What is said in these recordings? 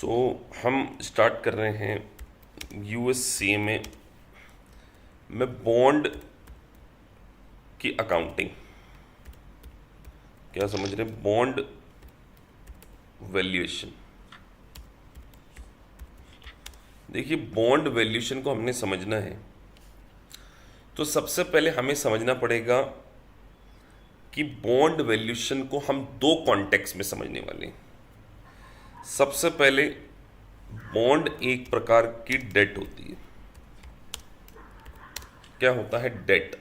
सो हम स्टार्ट कर रहे हैं यूएससी में बॉन्ड की अकाउंटिंग। क्या समझ रहे हैं? Bond valuation. देखिए, बॉन्ड वैल्यूएशन को हमने समझना है तो सबसे पहले हमें समझना पड़ेगा कि बॉन्ड वैल्यूएशन को हम दो कॉन्टेक्स्ट में समझने वाले हैं। सबसे पहले, बॉन्ड एक प्रकार की डेट होती है। क्या होता है? डेट।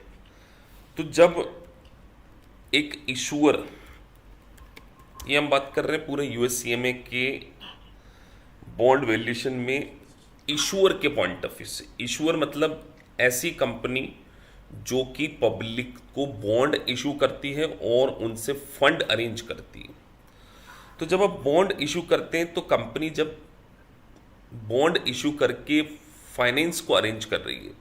तो जब एक इशूअर, ये हम बात कर रहे हैं पूरे यूएससीएमए के बॉन्ड वैल्यूएशन में इशूअर के पॉइंट ऑफ व्यू से। इशूअर मतलब ऐसी कंपनी जो कि पब्लिक को बॉन्ड इशू करती है और उनसे फंड अरेंज करती है। तो जब आप बॉन्ड इशू करते हैं तो कंपनी जब बॉन्ड इशू करके फाइनेंस को अरेंज कर रही है,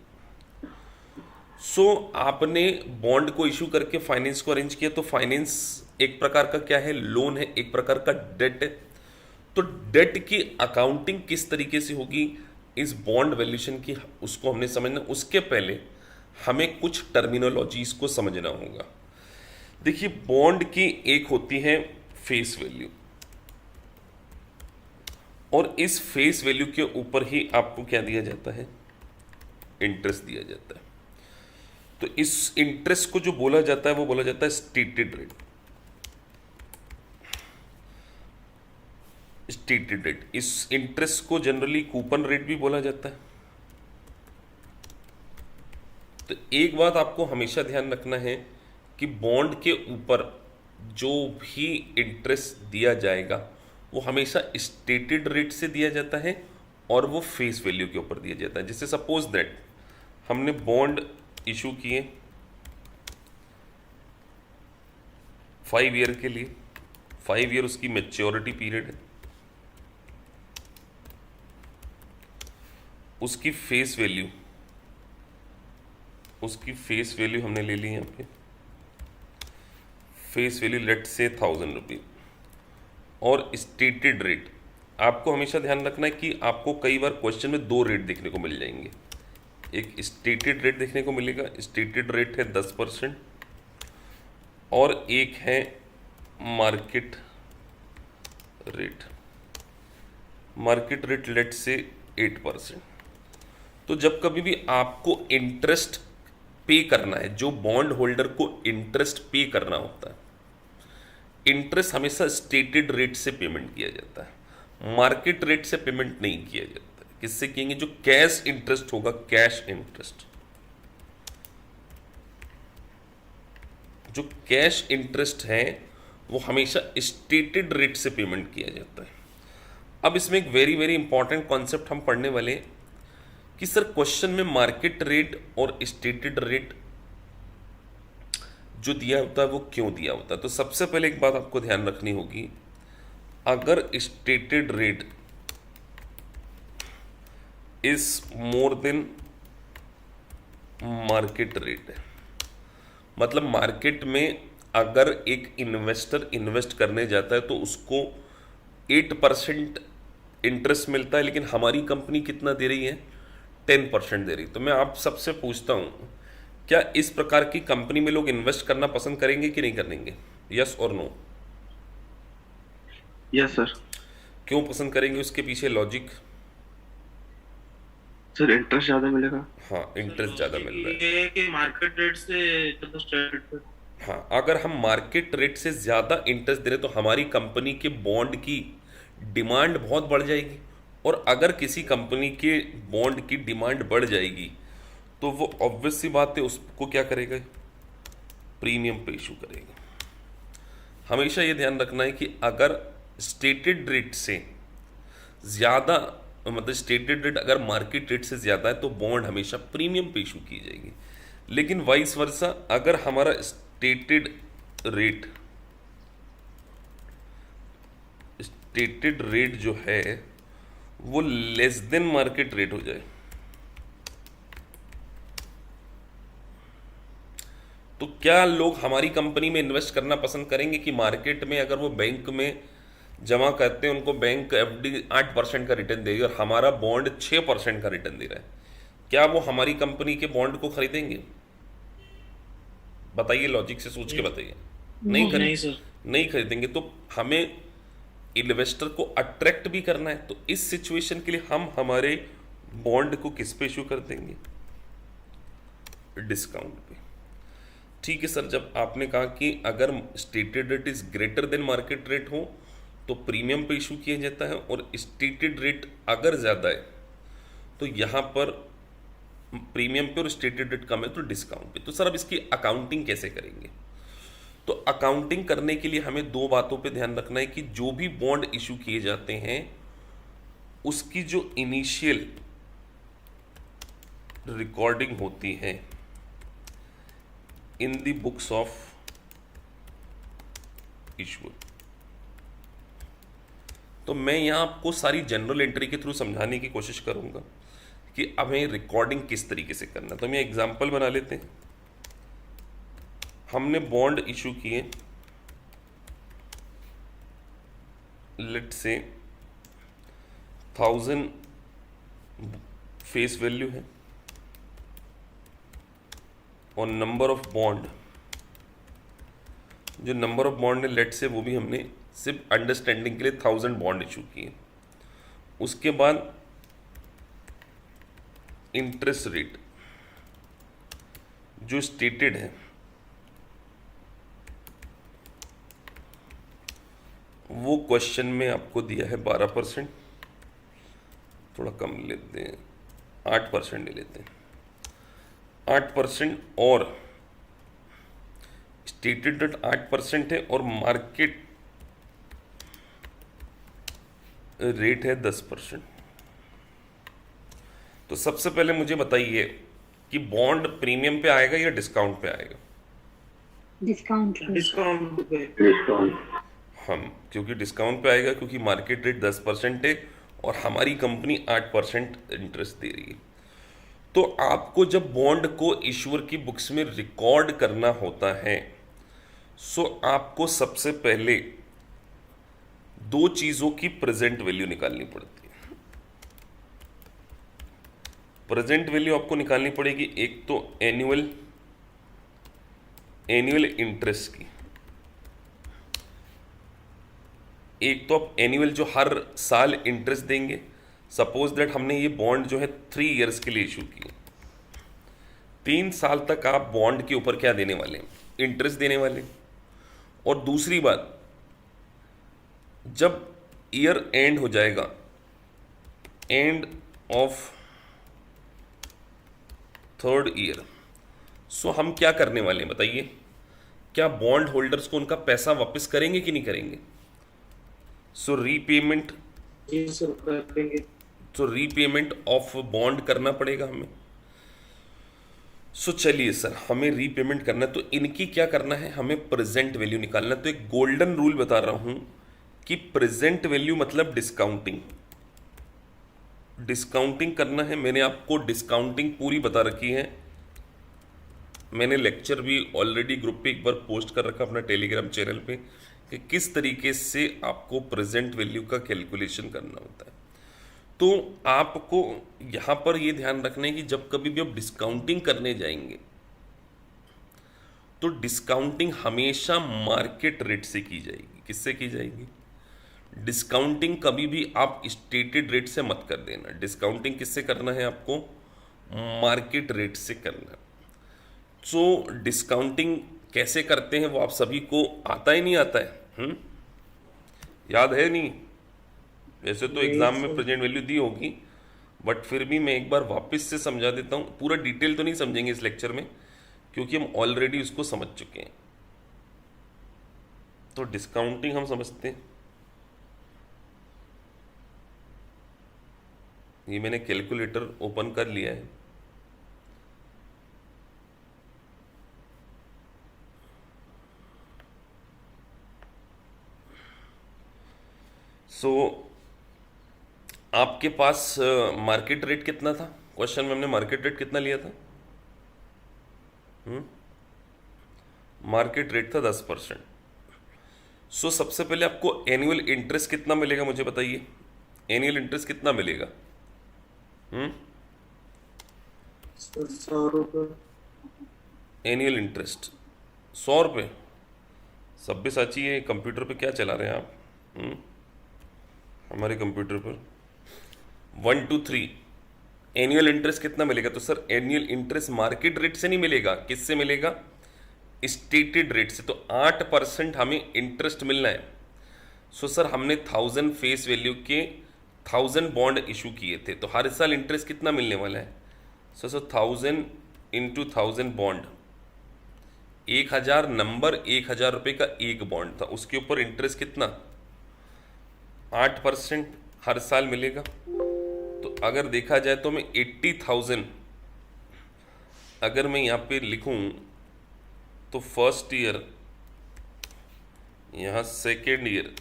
सो आपने बॉन्ड को इशू करके फाइनेंस को अरेंज किया, तो फाइनेंस एक प्रकार का क्या है? लोन है, एक प्रकार का डेट है। तो डेट की अकाउंटिंग किस तरीके से होगी इस बॉन्ड वैल्यूएशन की, उसको हमने समझना। उसके पहले हमें कुछ टर्मिनोलॉजीज को समझना होगा। देखिए, बॉन्ड की एक होती है फेस वैल्यू, और इस फेस वैल्यू के ऊपर ही आपको क्या दिया जाता है? इंटरेस्ट दिया जाता है। तो इस इंटरेस्ट को जो बोला जाता है वो बोला जाता है स्टेटेड रेट। स्टेटेड रेट, इस इंटरेस्ट को जनरली कूपन रेट भी बोला जाता है। तो एक बात आपको हमेशा ध्यान रखना है कि बॉन्ड के ऊपर जो भी इंटरेस्ट दिया जाएगा वो हमेशा स्टेटेड रेट से दिया जाता है और वो फेस वैल्यू के ऊपर दिया जाता है। जैसे सपोज दैट हमने बॉन्ड इशू किए 5 ईयर के लिए। 5 ईयर उसकी मैच्योरिटी पीरियड है। उसकी फेस वैल्यू हमने ले ली यहाँ पे। फेस वैल्यू लेट से 1000 रुपीज। और स्टेटेड रेट, आपको हमेशा ध्यान रखना है कि आपको कई बार क्वेश्चन में दो रेट देखने को मिल जाएंगे। एक स्टेटेड रेट देखने को मिलेगा, स्टेटेड रेट है 10%, और एक है market rate. Market rate let से 8%। तो जब कभी भी आपको इंटरेस्ट पे करना है, जो बॉन्ड होल्डर को इंटरेस्ट पे करना होता है, इंटरेस्ट हमेशा स्टेटेड रेट से पेमेंट किया जाता है, मार्केट रेट से पेमेंट नहीं किया जाता। किससे किएंगे? जो कैश इंटरेस्ट होगा, कैश इंटरेस्ट। जो कैश इंटरेस्ट है वो हमेशा स्टेटेड रेट से पेमेंट किया जाता है। अब इसमें एक वेरी वेरी इंपॉर्टेंट कॉन्सेप्ट हम पढ़ने वाले हैं कि सर क्वेश्चन में मार्केट रेट और स्टेटेड रेट जो दिया होता है वो क्यों दिया होता है। तो सबसे पहले एक बात आपको ध्यान रखनी होगी, अगर stated rate is more than market rate है, मतलब मार्केट में अगर एक इन्वेस्टर इन्वेस्ट करने जाता है तो उसको 8% इंटरेस्ट मिलता है, लेकिन हमारी कंपनी कितना दे रही है? 10% दे रही। तो मैं आप सबसे पूछता हूँ, क्या इस प्रकार की कंपनी में लोग इन्वेस्ट करना पसंद करेंगे कि नहीं करेंगे? यस और नो? Yes sir. क्यों पसंद करेंगे? उसके पीछे लॉजिक। सर इंटरेस्ट ज्यादा मिलेगा। हाँ, सर इंटरेस्ट ज़्यादा लॉजिक मिल रहा है। ये है कि मार्केट रेट से ज्यादा स्टैंडर्ड पर। हाँ, अगर हम मार्केट रेट से ज़्यादा इंटरेस्ट दे रहे तो हमारी कंपनी के बॉन्ड की डिमांड बहुत बढ़ जाएगी, और अगर किसी कंपनी के बॉन्ड की डिमांड बढ़ जाएगी तो वो ऑब्वियस सी बात है उसको क्या करेगा? प्रीमियम पे इशू करेगा। हमेशा ये ध्यान रखना है कि अगर स्टेटेड रेट से ज़्यादा, मतलब स्टेटेड रेट अगर मार्केट रेट से ज़्यादा है तो बॉन्ड हमेशा प्रीमियम पे इशू की जाएगी। लेकिन वाइस वर्सा, अगर हमारा स्टेटेड रेट जो है वो लेस देन मार्केट रेट हो जाए तो क्या लोग हमारी कंपनी में इन्वेस्ट करना पसंद करेंगे कि मार्केट में, अगर वो बैंक में जमा करते हैं उनको बैंक एफडी 8% का रिटर्न देगी और हमारा बॉन्ड 6% का रिटर्न दे रहा है, क्या वो हमारी कंपनी के बॉन्ड को खरीदेंगे? बताइए, लॉजिक से सोच के बताइए। नहीं नहीं खरीद सर। नहीं खरीदेंगे। तो हमें इन्वेस्टर को अट्रैक्ट भी करना है, तो इस सिचुएशन के लिए हम हमारे बॉन्ड को किस पे इशू कर देंगे? डिस्काउंट पे। ठीक है सर, जब आपने कहा कि अगर stated rate is greater than market rate हो तो प्रीमियम पे इशू किया जाता है, और स्टेटेड रेट अगर ज़्यादा है तो यहाँ पर प्रीमियम पे और स्टेटेड रेट कम है तो डिस्काउंट पे। तो सर अब इसकी अकाउंटिंग कैसे करेंगे? तो अकाउंटिंग करने के लिए हमें दो बातों पे ध्यान रखना है कि जो भी बॉन्ड इशू किए जाते हैं उसकी जो इनिशियल रिकॉर्डिंग होती है in the books of issuer, तो मैं यहां आपको सारी जनरल एंट्री के थ्रू समझाने की कोशिश करूंगा कि हमें रिकॉर्डिंग किस तरीके से करना है। तो हम एग्जांपल बना लेते हैं। हमने बॉन्ड इशू किए, लेट से 1000 फेस वैल्यू है और नंबर ऑफ बॉन्ड, जो नंबर ऑफ बॉन्ड है लेट से वो भी हमने सिर्फ अंडरस्टैंडिंग के लिए 1000 बॉन्ड इशू किए। उसके बाद इंटरेस्ट रेट जो स्टेटेड है वो क्वेश्चन में आपको दिया है 12%, थोड़ा कम लेते हैं, 8% ले लेते हैं, 8%, और स्टेटेड रेट 8% है और मार्केट रेट है 10%। तो सबसे पहले मुझे बताइए कि बॉन्ड प्रीमियम पे आएगा या डिस्काउंट पे आएगा? डिस्काउंट डिस्काउंट पे। हम क्योंकि डिस्काउंट पे आएगा क्योंकि मार्केट रेट 10% है और हमारी कंपनी 8% इंटरेस्ट दे रही है। तो आपको जब बॉन्ड को इश्यूअर की बुक्स में रिकॉर्ड करना होता है, सो आपको सबसे पहले दो चीजों की प्रेजेंट वैल्यू निकालनी पड़ती है। प्रेजेंट वैल्यू आपको निकालनी पड़ेगी एक तो एनुअल इंटरेस्ट की, एक तो आप एनुअल जो हर साल इंटरेस्ट देंगे। सपोज दैट हमने ये बॉन्ड जो है 3 इयर्स के लिए इशू किए, 3 साल तक आप बॉन्ड के ऊपर क्या देने वाले हैं? इंटरेस्ट देने वाले। और दूसरी बात, जब ईयर एंड हो जाएगा, एंड ऑफ 3rd ईयर, सो हम क्या करने वाले हैं बताइए? क्या बॉन्ड होल्डर्स को उनका पैसा वापस करेंगे कि नहीं करेंगे? सो रीपेमेंट, जी सर करेंगे। तो रीपेमेंट ऑफ बॉन्ड करना पड़ेगा हमें। सो चलिए सर, हमें रीपेमेंट करना है तो इनकी क्या करना है? हमें प्रेजेंट वैल्यू निकालना है। तो एक गोल्डन रूल बता रहा हूं कि प्रेजेंट वैल्यू मतलब डिस्काउंटिंग, डिस्काउंटिंग करना है। मैंने आपको डिस्काउंटिंग पूरी बता रखी है, मैंने लेक्चर भी ऑलरेडी ग्रुप पे एक बार पोस्ट कर रखा अपना टेलीग्राम चैनल पे कि किस तरीके से आपको प्रेजेंट वैल्यू का कैलकुलेशन करना होता है। तो आपको यहाँ पर ये ध्यान रखना है कि जब कभी भी आप डिस्काउंटिंग करने जाएंगे तो डिस्काउंटिंग हमेशा मार्केट रेट से की जाएगी। किससे की जाएगी? डिस्काउंटिंग कभी भी आप स्टेटेड रेट से मत कर देना। डिस्काउंटिंग किससे करना है? आपको मार्केट रेट से करना है। तो डिस्काउंटिंग कैसे करते हैं वो आप सभी को आता ही नहीं आता है? याद है नहीं? वैसे तो एग्जाम में प्रेजेंट वैल्यू दी होगी, बट फिर भी मैं एक बार वापस से समझा देता हूँ। पूरा डिटेल तो नहीं समझेंगे इस लेक्चर में क्योंकि हम ऑलरेडी उसको समझ चुके हैं। तो डिस्काउंटिंग हम समझते हैं, ये मैंने कैलकुलेटर ओपन कर लिया है। सो आपके पास मार्केट रेट कितना था? क्वेश्चन में हमने मार्केट रेट कितना लिया था? मार्केट रेट था 10%। सो सबसे पहले आपको एनुअल इंटरेस्ट कितना मिलेगा मुझे बताइए, एनुअल इंटरेस्ट कितना मिलेगा? सर 100 रुपये। एनुअल इंटरेस्ट 100 रुपये। सब्यसाची है, कंप्यूटर पे क्या चला रहे हैं आप? हमारे कंप्यूटर पर 1 2 3 एनुअल इंटरेस्ट कितना मिलेगा? तो sir annual interest market rate से नहीं मिलेगा, किससे मिलेगा? स्टेटेड रेट से। तो 8% हमें इंटरेस्ट मिलना है। सो सर हमने 1000 फेस वैल्यू के 1000 बॉन्ड इशू किए थे, तो हर साल इंटरेस्ट कितना मिलने वाला है? सो 1000 इंटू 1000 बॉन्ड, 1000 नंबर, 1000 रुपये का एक बॉन्ड था, उसके ऊपर इंटरेस्ट कितना? 8% हर साल मिलेगा। तो अगर देखा जाए तो मैं 80,000 अगर मैं यहाँ पे लिखूँ तो फर्स्ट ईयर, यहाँ सेकेंड ईयर,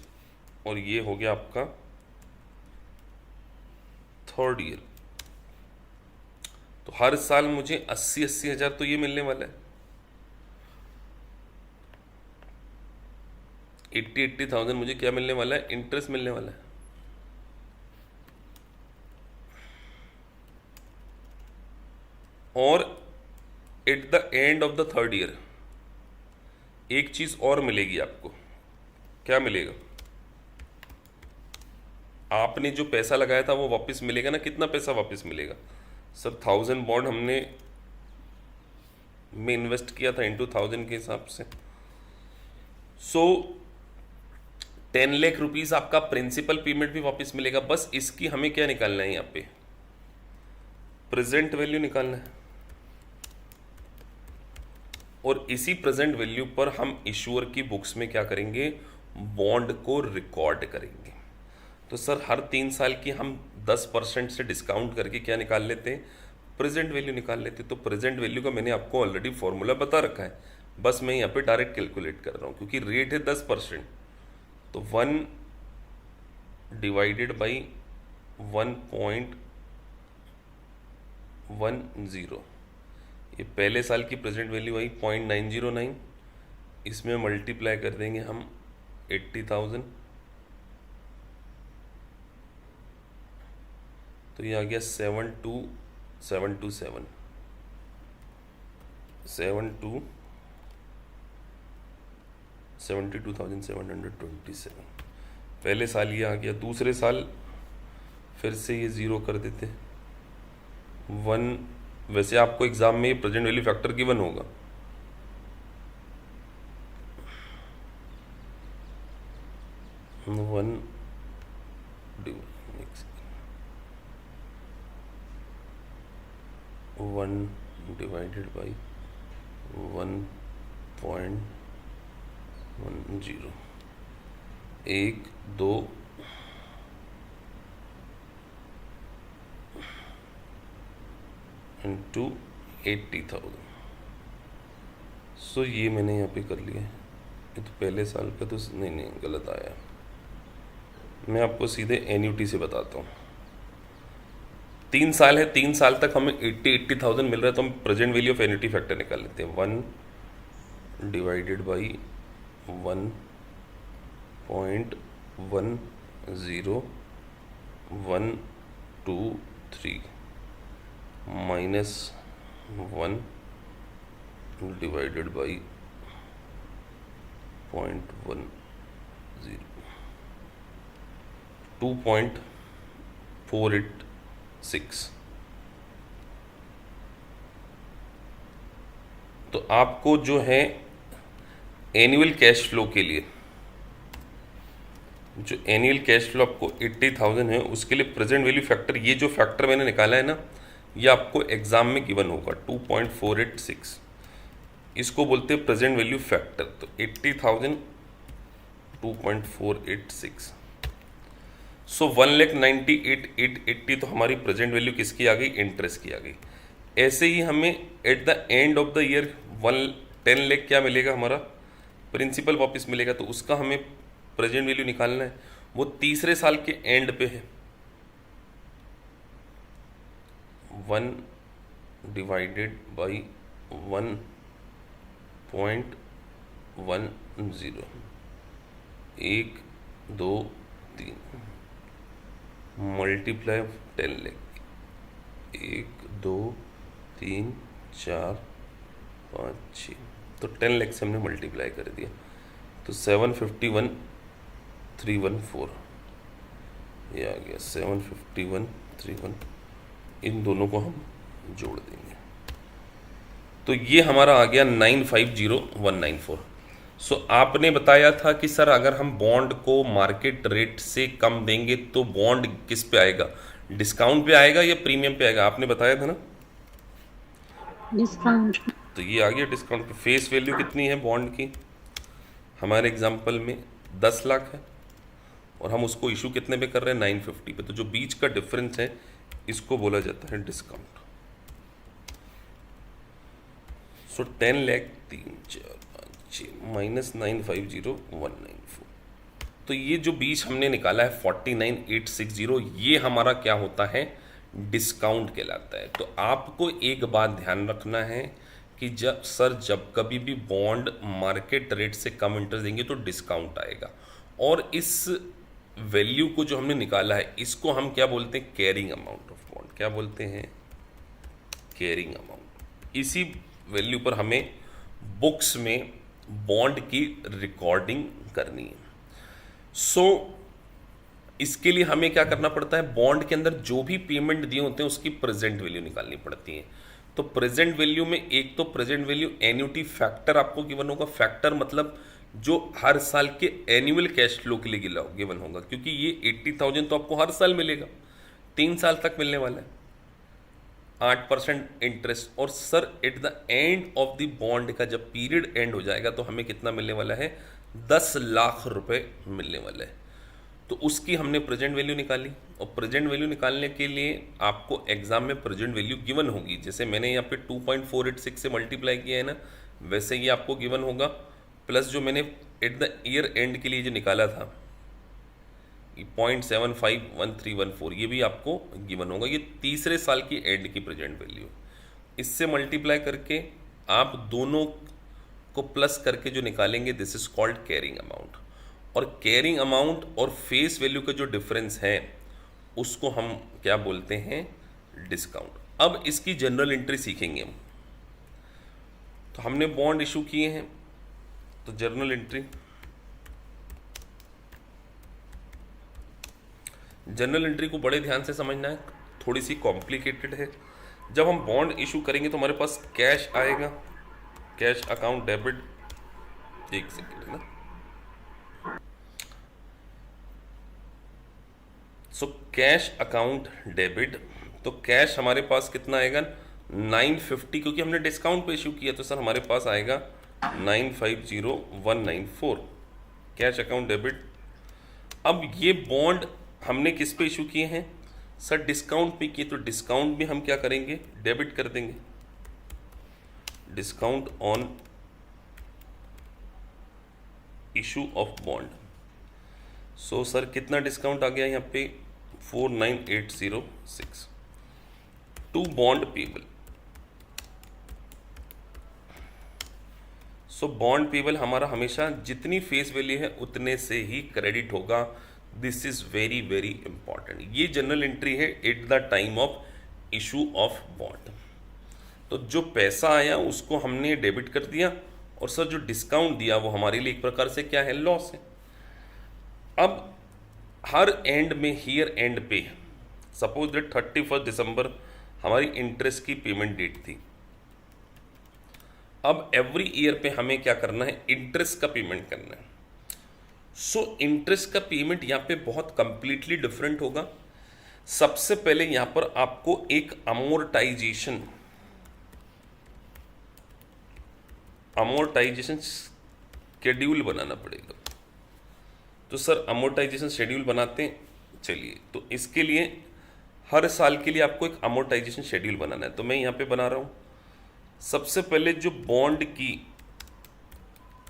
और ये हो गया आपका थर्ड ईयर। तो हर साल मुझे 80 हज़ार तो ये मिलने वाला है। 80,000 मुझे क्या मिलने वाला है? इंटरेस्ट मिलने वाला है। और at the end of the third year एक चीज और मिलेगी आपको। क्या मिलेगा? आपने जो पैसा लगाया था वो वापस मिलेगा ना। कितना पैसा वापस मिलेगा? सर 1000 बॉन्ड हमने में इन्वेस्ट किया था इंटू 1000 के हिसाब से। सो 10 लाख रुपीज आपका प्रिंसिपल पेमेंट भी वापस मिलेगा। बस इसकी हमें क्या निकालना है? यहाँ पे प्रेजेंट वैल्यू निकालना है, और इसी प्रेजेंट वैल्यू पर हम इशूअर की बुक्स में क्या करेंगे? बॉन्ड को रिकॉर्ड करेंगे। तो सर हर 3 साल की हम 10% से डिस्काउंट करके क्या निकाल लेते हैं? प्रेजेंट वैल्यू निकाल लेते हैं। तो प्रेजेंट वैल्यू का मैंने आपको ऑलरेडी फॉर्मूला बता रखा है, बस मैं यहाँ पे डायरेक्ट कैलकुलेट कर रहा हूँ। क्योंकि रेट है 10%, तो 1 डिवाइडेड बाई 1.10, ये पहले साल की प्रेजेंट वैल्यू आई 0.909, इसमें मल्टीप्लाई कर देंगे हम 80,000, तो ये आ गया 72,727 72,727 पहले साल ये आ गया। दूसरे साल फिर से ये ज़ीरो कर देते हैं 1। वैसे आपको एग्जाम में ये प्रेजेंट वैल्यू फैक्टर गिवन होगा, वन डिवाइडेड बाई 1.10, 1 2 इंटू 80,000। सो ये मैंने यहाँ पे कर लिया है। ये तो पहले साल का तो नहीं गलत आया। मैं आपको सीधे एन्युटी से बताता हूँ। 3 साल है, 3 साल तक हमें 80,000 मिल रहा है, तो हम present value of annuity factor निकाल लेते हैं। 1 divided by 1.10, 1 2 3 minus 1 divided by 0.10, 2.486। तो आपको जो है एनुअल कैश फ्लो के लिए, जो एनुअल कैश फ्लो आपको 80,000 है, उसके लिए प्रेजेंट वैल्यू फैक्टर, ये जो फैक्टर मैंने निकाला है ना, ये आपको एग्जाम में गिवन होगा 2.486। इसको बोलते हैं प्रेजेंट वैल्यू फैक्टर। तो 80,000 2.486, सो 1,98,880 तो हमारी प्रेजेंट वैल्यू किसकी आ गई? इंटरेस्ट की आ गई। ऐसे ही हमें at the end of the year 10 lakh क्या मिलेगा? हमारा प्रिंसिपल वापस मिलेगा। तो उसका हमें प्रेजेंट वैल्यू निकालना है, वो तीसरे साल के एंड पे है। 1 डिवाइडेड बाई 1.10, 1 2 3 मल्टीप्लाई 10 लाख, 1 2 3 4 5 6, तो 10 लाख से हमने मल्टीप्लाई कर दिया, तो 751,314 ये आ गया 751,314, इन दोनों को हम जोड़ देंगे तो ये हमारा आ गया 950,194। सो आपने बताया था कि सर अगर हम बॉन्ड को मार्केट रेट से कम देंगे तो बॉन्ड किस पे आएगा, डिस्काउंट पे आएगा या प्रीमियम पे आएगा, आपने बताया था ना। डिस्काउंट। तो ये आ गया डिस्काउंट पे। फेस वैल्यू कितनी है बॉन्ड की, हमारे एग्जांपल में 10 लाख है और हम उसको इशू कितने पे कर रहे हैं, 950 पे, तो जो बीच का डिफरेंस है इसको बोला जाता है डिस्काउंट। सो 10 लाख 3 4 5 6 माइनस 950,194, तो ये जो बीच हमने निकाला है 49,860, ये हमारा क्या होता है, डिस्काउंट कहलाता है। तो आपको एक बात ध्यान रखना है कि जब कभी भी बॉन्ड मार्केट रेट से कम इंटरेस्ट देंगे तो डिस्काउंट आएगा, और इस वैल्यू को जो हमने निकाला है इसको हम क्या बोलते हैं, कैरिंग अमाउंट ऑफ बॉन्ड। क्या बोलते हैं, कैरिंग अमाउंट। इसी वैल्यू पर हमें बुक्स में बॉन्ड की रिकॉर्डिंग करनी है। सो इसके लिए हमें क्या करना पड़ता है, बॉन्ड के अंदर जो भी पेमेंट दिए होते हैं उसकी प्रेजेंट वैल्यू निकालनी पड़ती है। तो प्रेजेंट वैल्यू में एक तो प्रेजेंट वैल्यू एन्युटी फैक्टर आपको गिवन होगा, फैक्टर मतलब जो हर साल के एनुअल कैश फ्लो के लिए गिवन होगा, क्योंकि ये 80,000 तो आपको हर साल मिलेगा, 3 साल तक मिलने वाला है, 8% इंटरेस्ट। और sir at the end of the bond का जब पीरियड एंड हो जाएगा तो हमें कितना मिलने वाला है, 10 लाख रुपए मिलने वाला है। तो उसकी हमने प्रेजेंट वैल्यू निकाली, और प्रेजेंट वैल्यू निकालने के लिए आपको एग्जाम में प्रेजेंट वैल्यू गिवन होगी, जैसे मैंने यहाँ पे 2.486 से मल्टीप्लाई किया है ना, वैसे ये आपको गिवन होगा, प्लस जो मैंने एट द ईयर एंड के लिए जो निकाला था 0.751314, ये भी आपको गिवन होगा। ये तीसरे साल की एंड की प्रेजेंट वैल्यू, इससे मल्टीप्लाई करके आप दोनों को प्लस करके जो निकालेंगे, this is called carrying amount. और कैरिंग अमाउंट और फेस वैल्यू का जो डिफरेंस है उसको हम क्या बोलते हैं, डिस्काउंट। अब इसकी जनरल एंट्री सीखेंगे हम। तो हमने बॉन्ड इशू किए हैं, तो जर्नल एंट्री, जनरल एंट्री को बड़े ध्यान से समझना है, थोड़ी सी कॉम्प्लिकेटेड है। जब हम बॉन्ड इशू करेंगे तो हमारे पास कैश आएगा, कैश अकाउंट डेबिट, एक सेकेंड है ना। सो कैश अकाउंट डेबिट, तो कैश हमारे पास कितना आएगा, 950, क्योंकि हमने डिस्काउंट पे इशू किया तो सर हमारे पास आएगा 950,194 कैश अकाउंट डेबिट। अब ये बॉन्ड हमने किस पे इशू किए हैं, सर डिस्काउंट पे किए, तो डिस्काउंट भी हम क्या करेंगे, डेबिट कर देंगे, discount on issue of bond. So sir कितना डिस्काउंट आ गया यहाँ पे, 49,806 to bond payable. So bond payable हमारा हमेशा जितनी फेस वैल्यू है उतने से ही क्रेडिट होगा। This is very very important. ये जनरल एंट्री है at the time of issue of bond. तो जो पैसा आया उसको हमने डेबिट कर दिया, और सर जो डिस्काउंट दिया वो हमारे लिए एक प्रकार से क्या है, लॉस है। अब हर एंड में, हीयर एंड पे, सपोज दैट 31 दिसंबर हमारी इंटरेस्ट की पेमेंट डेट थी। अब एवरी ईयर पे हमें क्या करना है, इंटरेस्ट का पेमेंट करना है। सो इंटरेस्ट का पेमेंट यहाँ पे बहुत कंप्लीटली डिफरेंट होगा। सबसे पहले यहाँ पर आपको एक अमोर्टाइजेशन शेड्यूल बनाना पड़ेगा। तो सर अमोर्टाइजेशन शेड्यूल बनाते हैं, चलिए। तो इसके लिए हर साल के लिए आपको एक अमोर्टाइजेशन शेड्यूल बनाना है, तो मैं यहाँ पे बना रहा हूँ। सबसे पहले जो बॉन्ड की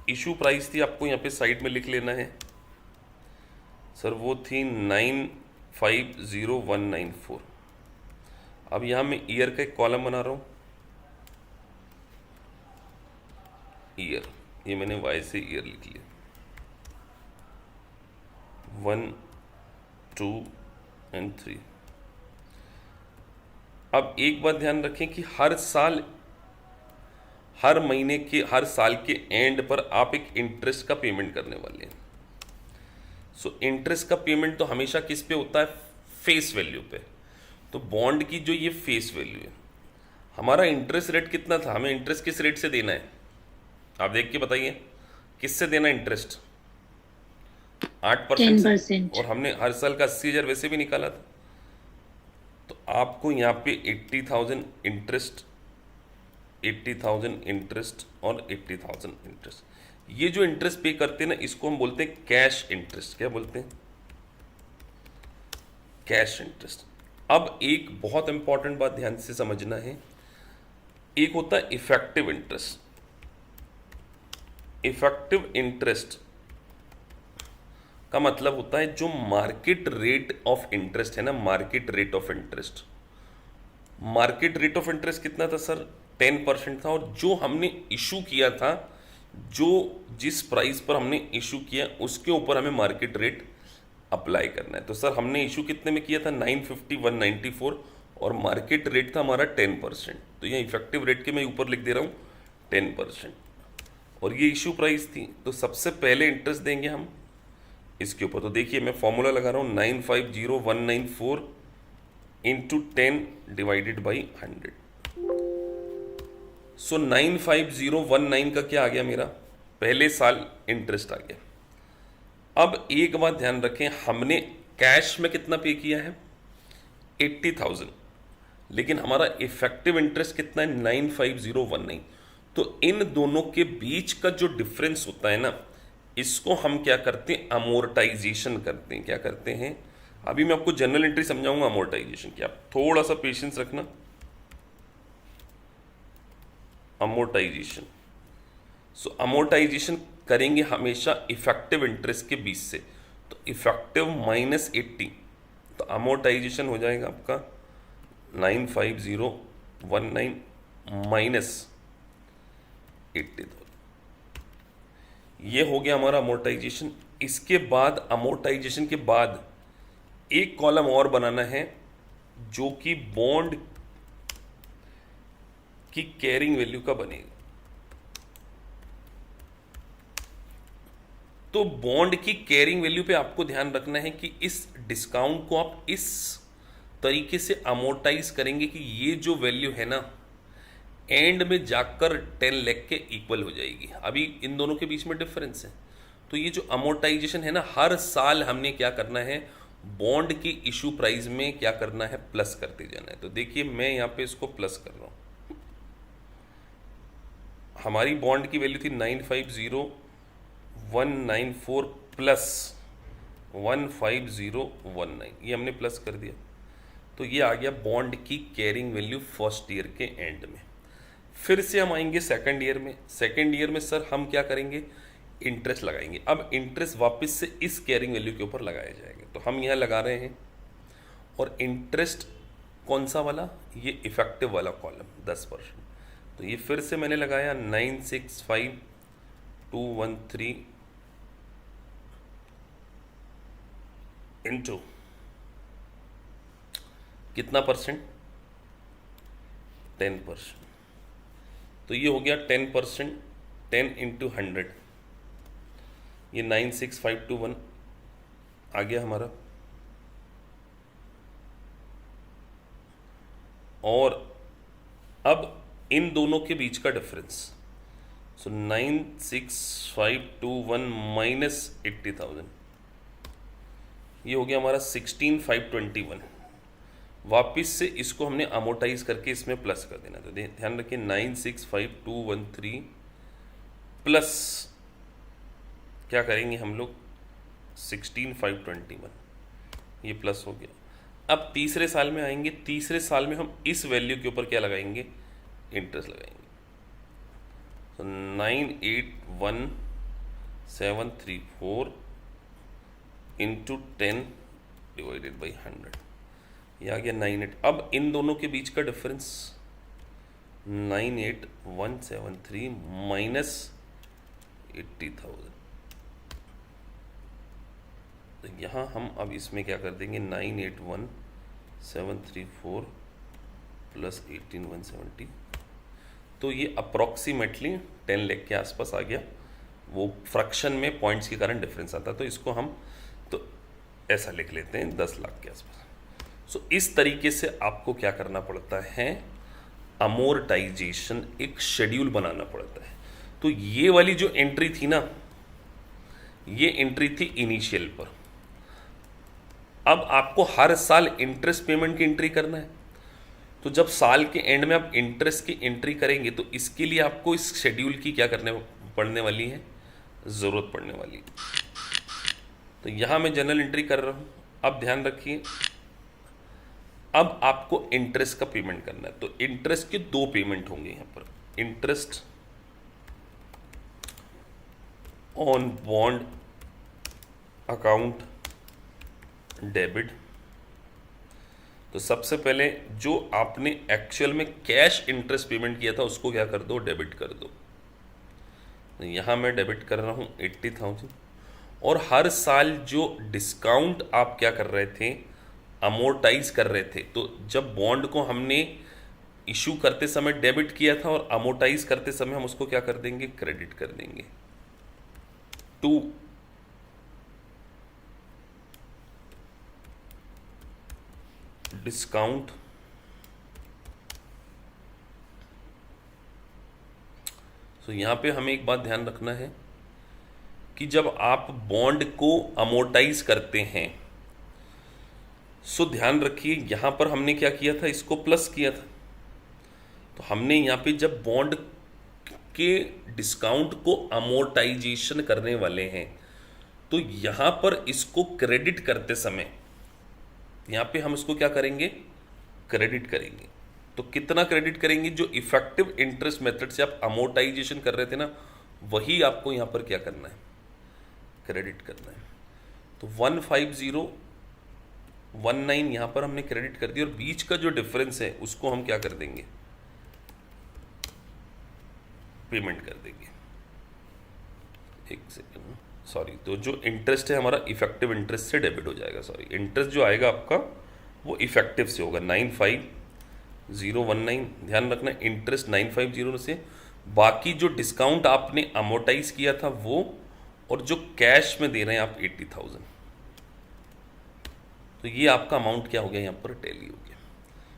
इशू प्राइस थी आपको यहाँ पे साइड में लिख लेना है, सर वो थी 950,194। अब यहाँ मैं ईयर का एक कॉलम बना रहा हूँ, ईयर, ये मैंने वाई से ईयर लिख लिया। 1 2 एंड 3। अब एक बात ध्यान रखें कि हर साल, हर महीने के, हर साल के एंड पर आप एक इंटरेस्ट का पेमेंट करने वाले हैं। सो इंटरेस्ट का पेमेंट तो हमेशा किस पे होता है? फेस वैल्यू पे। तो बॉन्ड की जो ये फेस वैल्यू है, हमारा इंटरेस्ट रेट कितना था, हमें इंटरेस्ट किस रेट से देना है, आप देख के बताइए, किससे देना इंटरेस्ट? 8% से। 10%. और हमने हर साल का 80,000 वैसे भी निकाला था। तो आपको यहाँ पे 80,000 इंटरेस्ट, 80,000 इंटरेस्ट और 80,000 इंटरेस्ट। ये जो इंटरेस्ट पे करते हैं ना, इसको हम बोलते हैं कैश इंटरेस्ट। क्या बोलते हैं? Cash interest. अब एक बहुत इंपॉर्टेंट बात ध्यान से समझना है, एक होता है इफेक्टिव इंटरेस्ट। इफेक्टिव इंटरेस्ट का मतलब होता है जो मार्केट रेट ऑफ इंटरेस्ट है ना, market rate of interest. Market rate of interest कितना था सर? 10% था। और जो हमने इशू किया था, जो जिस प्राइस पर हमने इशू किया, उसके ऊपर हमें मार्केट रेट अप्लाई करना है। तो सर हमने इशू कितने में किया था? 950 194, और मार्केट रेट था हमारा 10%। तो ये इफेक्टिव रेट के मैं ऊपर लिख दे रहा हूँ 10%, और ये इशू प्राइस थी। तो सबसे पहले इंटरेस्ट देंगे हम इसके ऊपर। तो देखिए मैं फॉर्मूला लगा रहा हूँ, 950194 इंटू 10 डिवाइडेड बाई 100। सो 95019 का क्या आ गया मेरा? पहले साल इंटरेस्ट आ गया। अब एक बात ध्यान रखें, हमने कैश में कितना पे किया है? 80,000, लेकिन हमारा इफेक्टिव इंटरेस्ट कितना है? 95019। तो इन दोनों के बीच का जो डिफरेंस होता है ना, इसको हम क्या करते हैं? अमोर्टाइजेशन करते हैं। क्या करते हैं? अभी मैं आपको जनरल एंट्री समझाऊंगा अमोर्टाइजेशन की, आप थोड़ा सा पेशेंस रखना। अमोर्टाइजेशन, सो अमोर्टाइजेशन करेंगे हमेशा इफेक्टिव इंटरेस्ट के बीच से। तो इफेक्टिव माइनस 80, तो अमोर्टाइजेशन हो जाएगा आपका 95019 माइनस 80,000। ये हो गया हमारा अमोर्टाइजेशन। इसके बाद, अमोर्टाइजेशन के बाद एक कॉलम और बनाना है, जो कि बॉन्ड की कैरिंग वैल्यू का बनेगा। तो बॉन्ड की कैरिंग वैल्यू पे आपको ध्यान रखना है कि इस डिस्काउंट को आप इस तरीके से अमोर्टाइज करेंगे कि ये जो वैल्यू है ना, एंड में जाकर 10 लाख के इक्वल हो जाएगी। अभी इन दोनों के बीच में डिफरेंस है। तो ये जो अमोर्टाइजेशन है ना, हर साल हमने क्या करना है? बॉन्ड की इशू प्राइस में क्या करना है? प्लस करते जाना है। तो देखिए मैं यहाँ पे इसको प्लस कर रहा हूँ। हमारी बॉन्ड की वैल्यू थी 950,194 प्लस 15019, ये हमने प्लस कर दिया। तो ये आ गया बॉन्ड की कैरिंग वैल्यू फर्स्ट ईयर के एंड में। फिर से हम आएंगे सेकंड ईयर में। सेकंड ईयर में सर हम क्या करेंगे? इंटरेस्ट लगाएंगे। अब इंटरेस्ट वापस से इस कैरिंग वैल्यू के ऊपर लगाया जाएगा। तो हम यहाँ लगा रहे हैं, और इंटरेस्ट कौन सा वाला? ये इफेक्टिव वाला कॉलम 10%। तो ये फिर से मैंने लगाया 965,213 इंटू कितना परसेंट? 10%। तो ये हो गया 10%, 10 इंटू 100, ये 96521 आ गया हमारा। और अब इन दोनों के बीच का डिफरेंस, सो 96521 माइनस 80,000, ये हो गया हमारा 16,521। वापिस से इसको हमने अमोटाइज करके इसमें प्लस कर देना। तो ध्यान रखिए 965,213 प्लस क्या करेंगे हम लोग? 16,521, ये प्लस हो गया। अब तीसरे साल में आएंगे। तीसरे साल में हम इस वैल्यू के ऊपर क्या लगाएंगे? इंटरेस्ट लगाएंगे। तो 981,734 इंटू 10 डिवाइडेड बाई 100, ये आ गया 98। अब इन दोनों के बीच का डिफरेंस 98173 माइनस 80,000, तो यहाँ हम अब इसमें क्या कर देंगे 981734 प्लस 18170, तो ये अप्रॉक्सीमेटली 10 लाख के आसपास आ गया। वो फ्रैक्शन में पॉइंट्स के कारण डिफरेंस आता है, तो इसको हम तो ऐसा लिख लेते हैं 10 लाख के आसपास। सो इस तरीके से आपको क्या करना पड़ता है, अमोर्टाइजेशन एक शेड्यूल बनाना पड़ता है। तो ये वाली जो एंट्री थी ना, ये एंट्री थी इनिशियल पर। अब आपको हर साल इंटरेस्ट पेमेंट की एंट्री करना है, तो जब साल के एंड में आप इंटरेस्ट की एंट्री करेंगे तो इसके लिए आपको इस शेड्यूल की क्या करने पड़ने वाली है, ज़रूरत पड़ने वाली है। तो यहाँ मैं जनरल एंट्री कर रहा हूँ। अब ध्यान रखिए, अब आपको इंटरेस्ट का पेमेंट करना है, तो इंटरेस्ट के दो पेमेंट होंगे यहाँ पर, interest on bond account debit. तो सबसे पहले जो आपने एक्चुअल में कैश इंटरेस्ट पेमेंट किया था उसको क्या कर दो, डेबिट कर दो। तो यहाँ मैं डेबिट कर रहा हूँ 80,000। और हर साल जो डिस्काउंट आप क्या कर रहे थे, अमोर्टाइज कर रहे थे, तो जब बॉन्ड को हमने इशू करते समय डेबिट किया था और अमोर्टाइज करते समय हम उसको क्या कर देंगे, क्रेडिट कर देंगे। टू डिस्काउंट तो यहां पे हमें एक बात ध्यान रखना है कि जब आप बॉन्ड को अमोर्टाइज करते हैं, सो ध्यान रखिए यहां पर हमने क्या किया था, इसको प्लस किया था। तो हमने यहां पे जब बॉन्ड के डिस्काउंट को अमोर्टाइजेशन करने वाले हैं, तो यहां पर इसको क्रेडिट करते समय यहाँ पे हम इसको क्या करेंगे, क्रेडिट करेंगे। तो कितना क्रेडिट करेंगे, जो इफेक्टिव इंटरेस्ट मेथड से आप अमोर्टाइजेशन कर रहे थे ना, वही आपको यहाँ पर क्या करना है, क्रेडिट करना है। तो 15019 यहाँ पर हमने क्रेडिट कर दिया, और बीच का जो डिफरेंस है उसको हम क्या कर देंगे, पेमेंट कर देंगे। एक सेकेंड, सॉरी, तो जो इंटरेस्ट है हमारा इफेक्टिव इंटरेस्ट से डेबिट हो जाएगा। सॉरी, इंटरेस्ट जो आएगा आपका वो इफेक्टिव से होगा 95019। ध्यान रखना, इंटरेस्ट 950 से, बाकी जो डिस्काउंट आपने अमोर्टाइज किया था वो, और जो कैश में दे रहे हैं आप 80,000, तो ये आपका अमाउंट क्या हो गया, यहाँ पर टैली हो गया।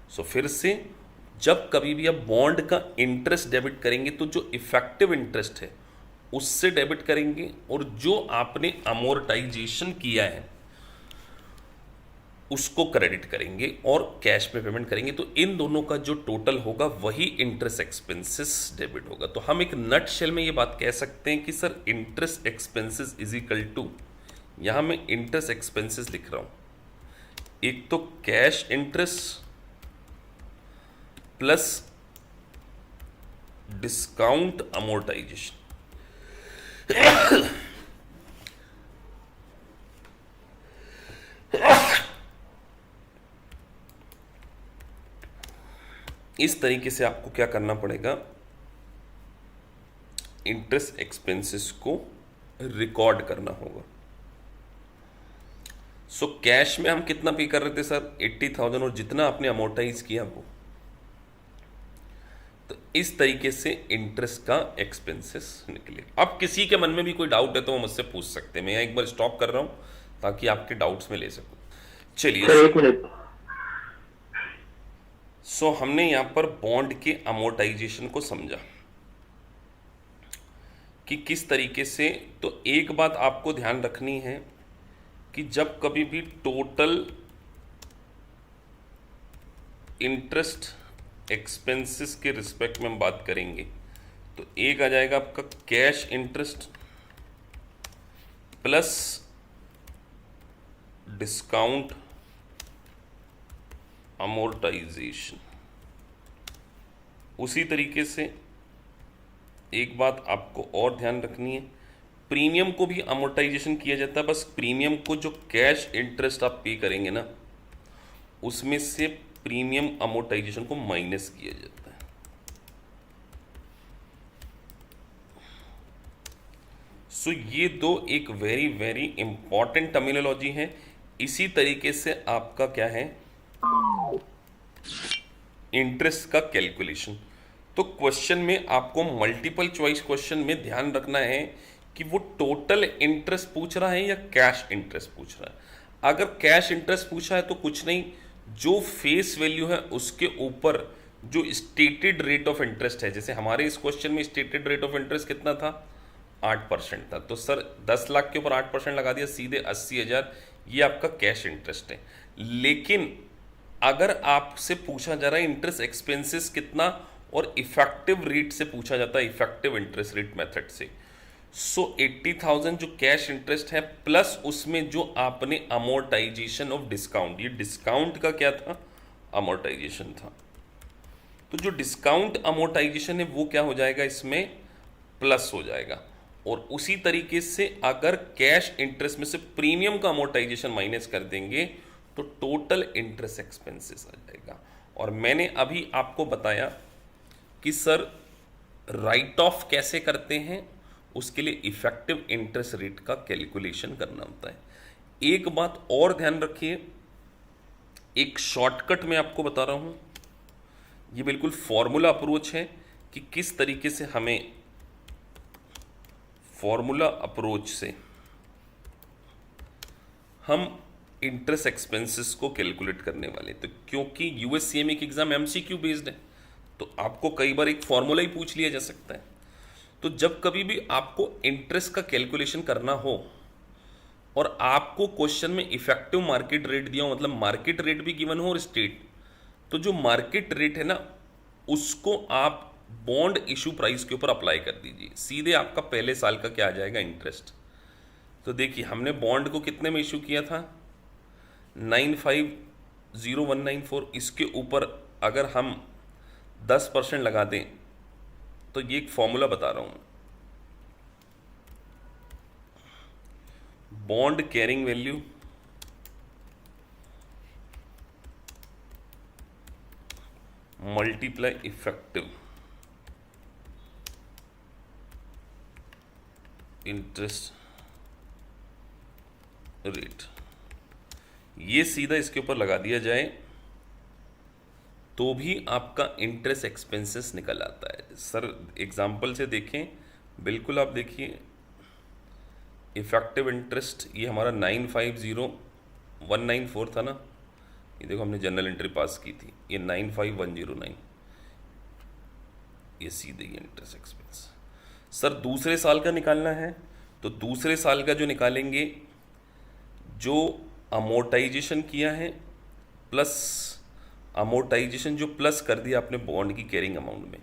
सो फिर से जब कभी भी आप बॉन्ड का इंटरेस्ट डेबिट करेंगे तो जो इफेक्टिव इंटरेस्ट है उससे डेबिट करेंगे, और जो आपने अमोर्टाइजेशन किया है उसको क्रेडिट करेंगे और कैश में पेमेंट करेंगे। तो इन दोनों का जो टोटल होगा वही इंटरेस्ट एक्सपेंसेस डेबिट होगा। तो हम एक नट शेल में ये बात कह सकते हैं कि sir interest expenses is equal to, यहां मैं इंटरेस्ट एक्सपेंसेस लिख रहा हूं, एक तो cash interest plus discount amortisation. इस तरीके से आपको क्या करना पड़ेगा, इंटरेस्ट एक्सपेंसेस को रिकॉर्ड करना होगा। सो कैश में हम कितना पे कर रहे थे सर, 80,000, और जितना आपने अमोर्टाइज किया वो। तो इस तरीके से इंटरेस्ट का एक्सपेंसेस निकले। अब किसी के मन में भी कोई डाउट है तो वो मुझसे पूछ सकते हैं। मैं एक बार स्टॉप कर रहा हूं ताकि आपके डाउट्स में ले सकूं। चलिए, एक मिनट। सो हमने यहां पर बॉन्ड के अमोर्टाइजेशन को समझा कि किस तरीके से। तो एक बात आपको ध्यान रखनी है कि जब कभी भी टोटल इंटरेस्ट एक्सपेंसेस के रिस्पेक्ट में हम बात करेंगे तो एक आ जाएगा आपका cash interest plus discount amortisation. उसी तरीके से एक बात आपको और ध्यान रखनी है, प्रीमियम को भी अमोर्टाइजेशन किया जाता है, बस प्रीमियम को जो कैश इंटरेस्ट आप पे करेंगे ना उसमें से प्रीमियम अमोर्टाइजेशन को माइनस किया जाता है। सो ये दो एक वेरी वेरी इंपॉर्टेंट टर्मिनोलॉजी है। इसी तरीके से आपका क्या है, इंटरेस्ट का कैलकुलेशन। तो क्वेश्चन में आपको मल्टीपल चॉइस क्वेश्चन में ध्यान रखना है कि वो टोटल इंटरेस्ट पूछ रहा है या कैश इंटरेस्ट पूछ रहा है। अगर कैश इंटरेस्ट पूछा है तो कुछ नहीं, जो फेस वैल्यू है उसके ऊपर जो स्टेटेड रेट ऑफ इंटरेस्ट है, जैसे हमारे इस क्वेश्चन में स्टेटेड रेट ऑफ इंटरेस्ट कितना था, 8% था, तो सर 10 लाख के ऊपर 8% लगा दिया, सीधे 80,000, ये आपका कैश इंटरेस्ट है। लेकिन अगर आपसे पूछा जा रहा है इंटरेस्ट एक्सपेंसेस कितना, और इफेक्टिव रेट से पूछा जाता है, इफेक्टिव इंटरेस्ट रेट मेथड से, सो 80,000 जो कैश इंटरेस्ट है प्लस उसमें जो आपने अमोर्टाइजेशन ऑफ डिस्काउंट, ये डिस्काउंट का क्या था, अमोर्टाइजेशन था, तो जो डिस्काउंट अमोर्टाइजेशन है वो क्या हो जाएगा, इसमें प्लस हो जाएगा। और उसी तरीके से अगर कैश इंटरेस्ट में से प्रीमियम का अमोर्टाइजेशन माइनस कर देंगे तो टोटल इंटरेस्ट एक्सपेंसेस आ जाएगा। और मैंने अभी आपको बताया कि सर राइट ऑफ कैसे करते हैं, उसके लिए इफेक्टिव इंटरेस्ट रेट का कैलकुलेशन करना होता है। एक बात और ध्यान रखिए, एक शॉर्टकट मैं आपको बता रहा हूं, ये बिल्कुल फॉर्मूला अप्रोच है कि किस तरीके से हमें फॉर्मूला अप्रोच से हम इंटरेस्ट एक्सपेंसेस को कैलकुलेट करने वाले। तो क्योंकि यूएससीएमए की एग्जाम एमसीक्यू बेस्ड है, तो आपको कई बार एक फॉर्मूला ही पूछ लिया जा सकता है। तो जब कभी भी आपको इंटरेस्ट का कैलकुलेशन करना हो और आपको क्वेश्चन में इफेक्टिव मार्केट रेट दिया हो, मतलब मार्केट रेट भी गिवन हो और स्टेट, तो जो मार्केट रेट है ना उसको आप बॉन्ड इशू प्राइस के ऊपर अप्लाई कर दीजिए, सीधे आपका पहले साल का क्या आ जाएगा, इंटरेस्ट। तो देखिए हमने बॉन्ड को कितने में इशू किया था, 950194, इसके ऊपर अगर हम 10% लगा दें तो ये एक फॉर्मूला बता रहा हूं, bond carrying value multiply effective interest rate, ये सीधा इसके ऊपर लगा दिया जाए तो भी आपका इंटरेस्ट एक्सपेंसेस निकल आता है। सर एग्जांपल से देखें, बिल्कुल आप देखिए, इफेक्टिव इंटरेस्ट ये हमारा 950194 था ना, ये देखो हमने जनरल एंट्री पास की थी, ये 95109, ये सीधे ही इंटरेस्ट एक्सपेंस। सर दूसरे साल का निकालना है, तो दूसरे साल का जो निकालेंगे, जो अमोर्टाइजेशन किया है प्लस अमोर्टाइजेशन जो प्लस कर दिया आपने बॉन्ड की कैरिंग अमाउंट में,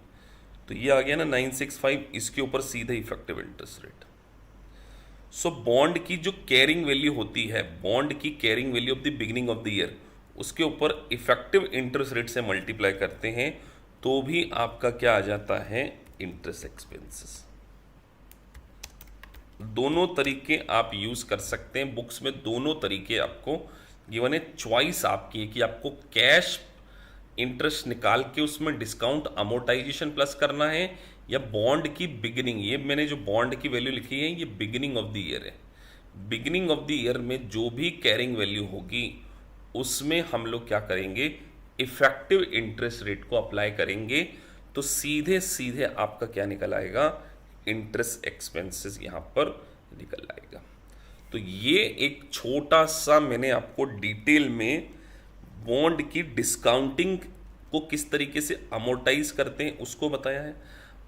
तो ये आ गया ना 965, इसके ऊपर सीधे effective interest rate. So bond की जो कैरिंग वैल्यू होती है, बॉन्ड की carrying value of the beginning of the year, उसके ऊपर इफेक्टिव इंटरेस्ट रेट से मल्टीप्लाई करते हैं तो भी आपका क्या आ जाता है, इंटरेस्ट एक्सपेंसेस। दोनों तरीके आप यूज कर सकते हैं, बुक्स में दोनों तरीके आपको गिवन है, चॉइस आपकी है कि आपको कैश इंटरेस्ट निकाल के उसमें डिस्काउंट अमोर्टाइजेशन प्लस करना है या बॉन्ड की बिगिनिंग। ये मैंने जो बॉन्ड की वैल्यू लिखी है ये बिगिनिंग ऑफ द ईयर है, बिगिनिंग ऑफ द ईयर में जो भी कैरिंग वैल्यू होगी उसमें हम लोग क्या करेंगे, इफेक्टिव इंटरेस्ट रेट को अप्लाई करेंगे, तो सीधे सीधे आपका क्या निकल आएगा, इंटरेस्ट एक्सपेंसेस यहां पर निकल आएगा। तो ये एक छोटा सा मैंने आपको डिटेल में बॉन्ड की डिस्काउंटिंग को किस तरीके से अमोर्टाइज करते हैं उसको बताया है।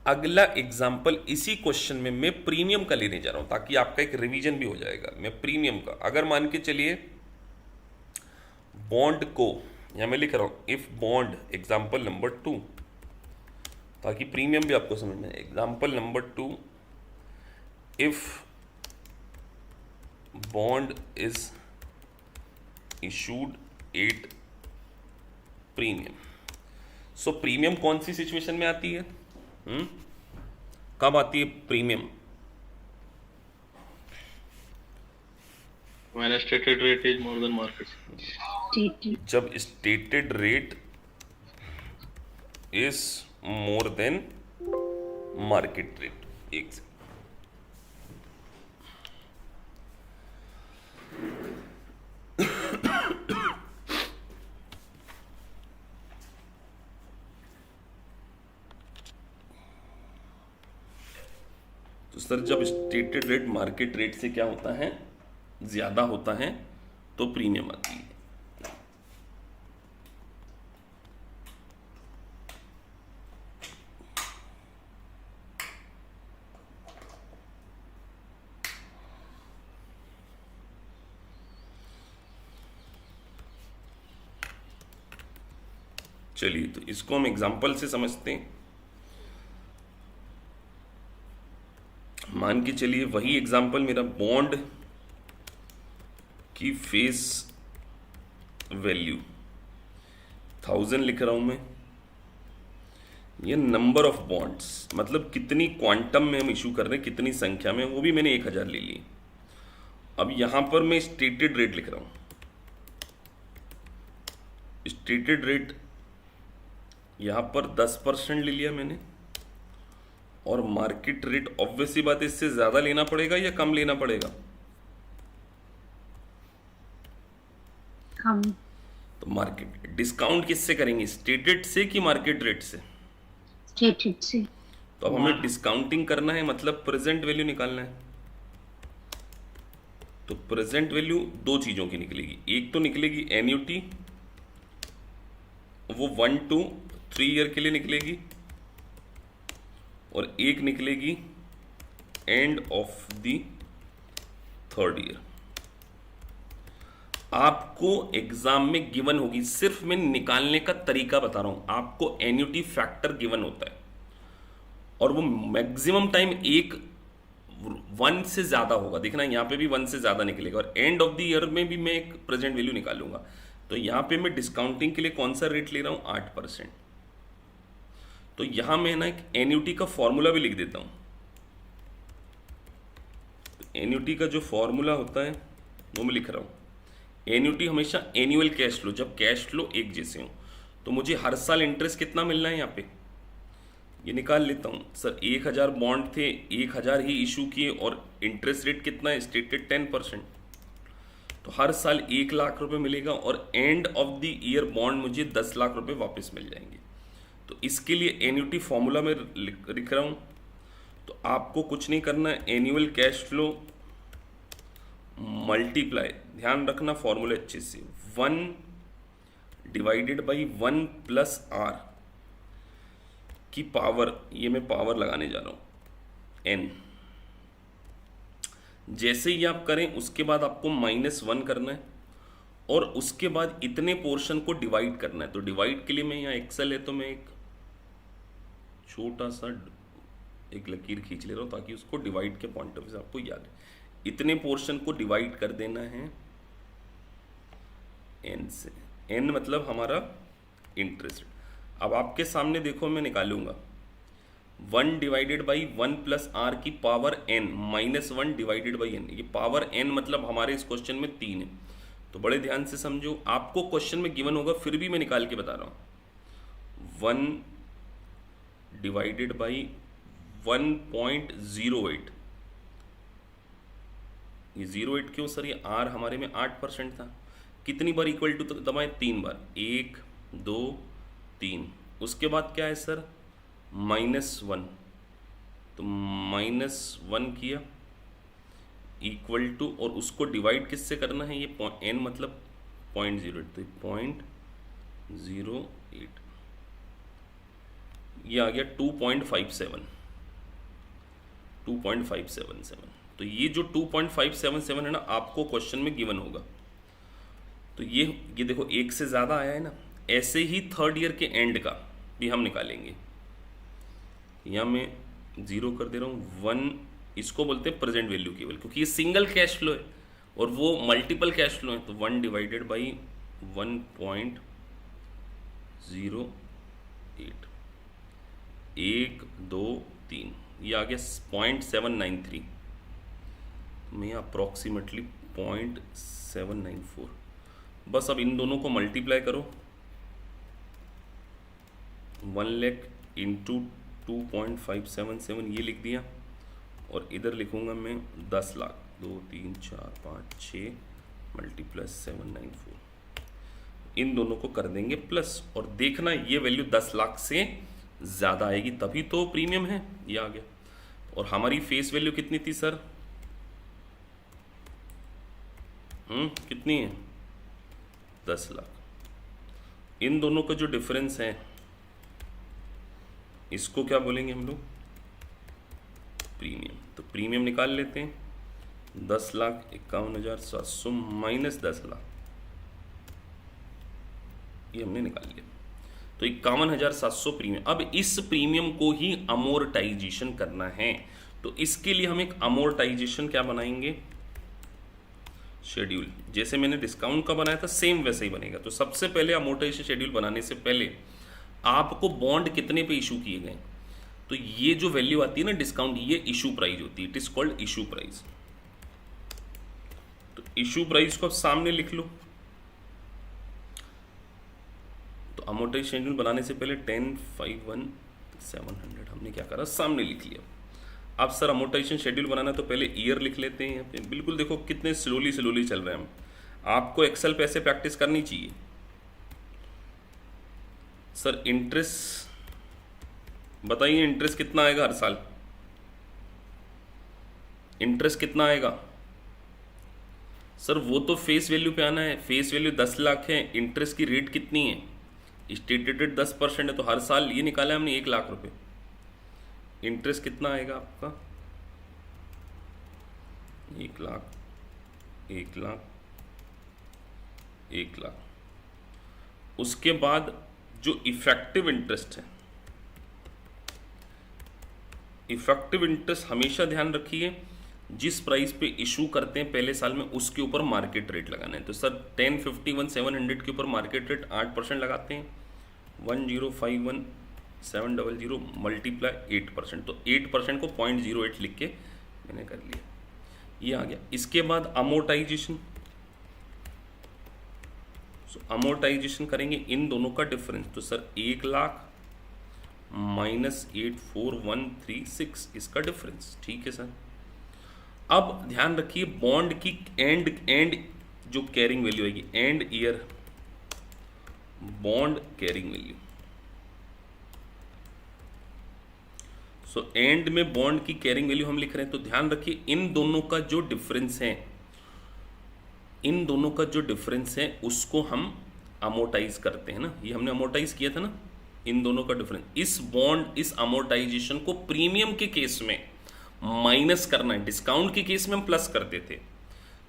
अगला एग्जाम्पल इसी क्वेश्चन में मैं प्रीमियम का लेने जा रहा हूं ताकि आपका एक रिवीजन भी हो जाएगा। मैं प्रीमियम का अगर मान के चलिए बॉन्ड को यहां मैं लिख रहा हूं, इफ बॉन्ड एग्जाम्पल नंबर 2, ताकि प्रीमियम भी आपको समझ में, example number 2, if bond is issued 8 premium. So premium कौन सी सिचुएशन में आती है, कब आती है premium, When stated rate is more than market. जब stated rate is more than market rate. एक तो सर जब स्टेटेड रेट मार्केट रेट से क्या होता है, ज़्यादा होता है, तो प्रीमियम आती है। चलिए तो इसको हम एग्जाम्पल से समझते हैं। मान के चलिए वही एग्जाम्पल मेरा बॉन्ड की फेस वैल्यू 1000 लिख रहा हूं मैं। ये नंबर ऑफ बॉन्ड्स मतलब कितनी क्वांटम में हम इशू कर रहे हैं, कितनी संख्या में, वो भी मैंने 1000 ले ली। अब यहां पर मैं स्टेटेड रेट लिख रहा हूं। स्टेटेड रेट यहां पर 10% ले लिया मैंने, और मार्केट रेट ऑब्वियसली बात है इससे ज्यादा लेना पड़ेगा या कम लेना पड़ेगा? कम। तो मार्केट डिस्काउंट किससे करेंगे, स्टेटेड से कि मार्केट रेट से? स्टेटेड से। तो अब हमें डिस्काउंटिंग करना है, मतलब प्रेजेंट वैल्यू निकालना है। तो प्रेजेंट वैल्यू दो चीजों की निकलेगी, एक तो निकलेगी एन्युटी, वो 1 to 3 ईयर के लिए निकलेगी, और एक निकलेगी end of the 3rd year. आपको एग्जाम में गिवन होगी, सिर्फ मैं निकालने का तरीका बता रहा हूं। आपको एन्युटी फैक्टर गिवन होता है और वो मैक्सिमम टाइम 1 से ज्यादा होगा। देखना यहां पे भी 1 से ज्यादा निकलेगा, और एंड ऑफ द ईयर में भी मैं एक प्रेजेंट वैल्यू निकालूंगा। तो यहां पे मैं डिस्काउंटिंग के लिए कौन सा रेट ले रहा हूं, 8%। तो यहां मैं ना एक एन्युटी का फॉर्मूला भी लिख देता हूं। एन्युटी का जो फॉर्मूला होता है वो मैं लिख रहा हूं। एन्युटी हमेशा एनुअल कैश फ्लो, जब कैश फ्लो एक जैसे हो। तो मुझे हर साल इंटरेस्ट कितना मिलना है, यहाँ पे ये निकाल लेता हूं। सर 1000 बॉन्ड थे, 1000 ही इशू किए, और इंटरेस्ट रेट कितना है, स्टेटेड 10%। तो हर साल 1 लाख रुपए मिलेगा, और end of the year bond मुझे 10 लाख रुपए वापस मिल जाएंगे। तो इसके लिए एन्युटी फॉर्मूला में लिख रहा हूं। तो आपको कुछ नहीं करना है, एनुअल कैश फ्लो मल्टीप्लाई, ध्यान रखना फॉर्मूले अच्छे से, 1 डिवाइडेड बाई 1 प्लस आर की पावर, ये मैं पावर लगाने जा रहा हूं n। जैसे ही आप करें उसके बाद आपको -1 करना है, और उसके बाद इतने पोर्शन को डिवाइड करना है। तो डिवाइड के लिए मैं यहाँ एक्सेल है तो मैं एक छोटा सा एक लकीर खींच ले रहा हूं ताकि उसको डिवाइड के पॉइंट ऑफ व्यू से आपको याद है। इतने पोर्शन को डिवाइड कर देना है n से। n मतलब हमारा इंटरेस्ट। अब आपके सामने देखो मैं निकालूंगा 1 डिवाइडेड बाई 1 प्लस आर की power n -1 divided by n। ये पावर n मतलब हमारे इस क्वेश्चन में 3 है। तो बड़े ध्यान से समझो, आपको क्वेश्चन में गिवन होगा, फिर भी मैं निकाल के बता रहा हूं। 1 डिवाइडेड बाई 1.08। ये 08 क्यों सर, ये आर हमारे में 8% था। कितनी बार इक्वल टू दबाएं, 3 बार, 1 2 3। उसके बाद क्या है सर, -1। तो -1 किया इक्वल टू, और उसको डिवाइड किससे करना है, ये n मतलब 0.08, तो 0.08 ये आ गया 2.577। तो ये जो 2.577 है ना, आपको क्वेश्चन में गिवन होगा। तो ये देखो 1 से ज़्यादा आया है ना। ऐसे ही 3rd ईयर के एंड का भी हम निकालेंगे। यहाँ मैं 0 कर दे रहा हूँ। 1 इसको बोलते हैं प्रेजेंट वैल्यू केवल, क्योंकि ये सिंगल कैश फ्लो है और वो मल्टीपल कैश फ्लो है। तो 1 डिवाइडेड बाई 1.08, 1 2 3, ये आ गया 0.793। मैं अप्रॉक्सीमेटली 0.794। बस अब इन दोनों को मल्टीप्लाई करो, 1 लाख इंटू 2.577 ये लिख दिया, और इधर लिखूंगा मैं 10 लाख, 2 3 4 5 6 मल्टीप्लस 794। इन दोनों को कर देंगे प्लस, और देखना ये वैल्यू 10 लाख से ज़्यादा आएगी, तभी तो प्रीमियम है, ये आ गया। और हमारी फेस वैल्यू कितनी थी सर? कितनी है? 10 लाख। इन दोनों का जो डिफरेंस है इसको क्या बोलेंगे हम लोग? प्रीमियम। तो प्रीमियम निकाल लेते हैं, 10,51,700 माइनस 10 लाख, ये हमने निकाल लिया। तो 51,700 प्रीमियम। अब इस प्रीमियम को ही अमोर्टाइजेशन करना है, तो इसके लिए हम एक अमोर्टाइजेशन क्या बनाएंगे? शेड्यूल। जैसे मैंने डिस्काउंट का बनाया था सेम वैसे ही बनेगा। तो सबसे पहले अमोर्टाइजेशन शेड्यूल बनाने से पहले आपको बॉन्ड कितने पे इशू किए गए, तो ये जो वैल्यू आती है ना डिस्काउंट, ये इशू प्राइस होती है। It is called issue price. तो इशू प्राइस को आप सामने लिख लो। तो अमोर्टाइजेशन शेड्यूल बनाने से पहले 10,51,700 हमने क्या करा? सामने लिख लिया। अब सर अमोर्टाइजेशन शेड्यूल बनाना तो पहले ईयर लिख लेते हैं यहाँ पे। बिल्कुल देखो कितने स्लोली चल रहे हैं हम। आपको एक्सेल पे ऐसे प्रैक्टिस करनी चाहिए। सर इंटरेस्ट बताइए, इंटरेस्ट कितना आएगा हर साल? इंटरेस्ट कितना आएगा? सर वो तो फेस वैल्यू पे आना है। फेस वैल्यू 10 लाख है, इंटरेस्ट की रेट कितनी है? स्टेटेड रेट 10% है, तो हर साल ये निकाला हमने 1 लाख रुपए। इंटरेस्ट कितना आएगा आपका? 1 लाख, 1 लाख, 1 लाख। उसके बाद जो इफेक्टिव इंटरेस्ट है, इफेक्टिव इंटरेस्ट हमेशा ध्यान रखिए जिस प्राइस पे इशू करते हैं पहले साल में उसके ऊपर मार्केट रेट लगाना है। तो सर 10,51,700 के ऊपर मार्केट रेट 8% लगाते हैं। 10,51,700 मल्टीप्लाई 8%, तो 8% को 0.08 लिख के मैंने कर लिया, ये आ गया। इसके बाद अमोर्टाइजेशन। अमोर्टाइजेशन करेंगे इन दोनों का डिफरेंस। तो सर 1 लाख माइनस 84,136 इसका डिफरेंस। ठीक है सर। अब ध्यान रखिए बॉन्ड की एंड जो कैरिंग वैल्यू आएगी, and year bond carrying value. So and में बॉन्ड की कैरिंग वैल्यू हम लिख रहे हैं। तो ध्यान रखिए इन दोनों का जो डिफरेंस है, इन दोनों का जो डिफरेंस है उसको हम अमोर्टाइज करते हैं ना। ये हमने अमोर्टाइज किया था ना, इन दोनों का डिफरेंस। इस बॉन्ड, इस अमोर्टाइजेशन को प्रीमियम के केस में माइनस करना है, डिस्काउंट के केस में हम प्लस करते थे।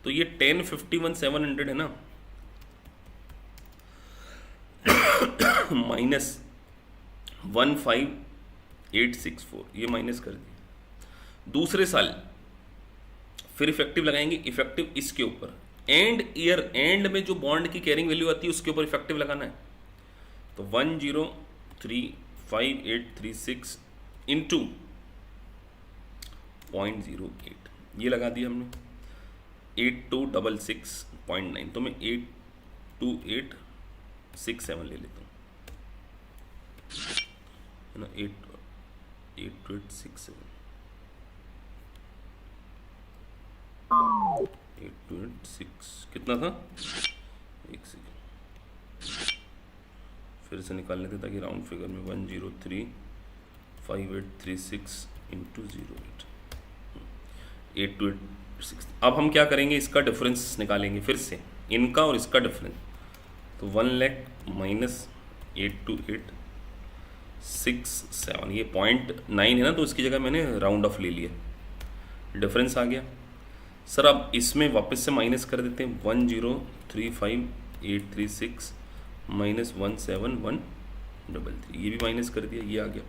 तो ये 10,51,700 है ना, माइनस 15,864, ये माइनस कर दिया। दूसरे साल फिर इफेक्टिव लगाएंगे, इफेक्टिव इसके ऊपर एंड ईयर, एंड में जो बॉन्ड की कैरिंग वैल्यू आती है उसके ऊपर इफेक्टिव लगाना है। तो 10,35836 इंटू 0.08 ये लगा दिया हमने। 8266.9, तो मैं 82867 ले लेता हूँ, है ना। 82867, 826 कितना था? एक सेकेंड फिर से निकाल लेते ताकि राउंड फिगर में 1035836 इंटू 08, 8286। अब हम क्या करेंगे, इसका डिफरेंस निकालेंगे फिर से, इनका और इसका डिफरेंस। तो 1 लाख माइनस 82867, ये 0.9 है ना, तो इसकी जगह मैंने राउंड ऑफ ले लिया, डिफरेंस आ गया। सर अब इसमें वापस से माइनस कर देते हैं। 1035836 माइनस 17133, ये भी माइनस कर दिया, ये आ गया।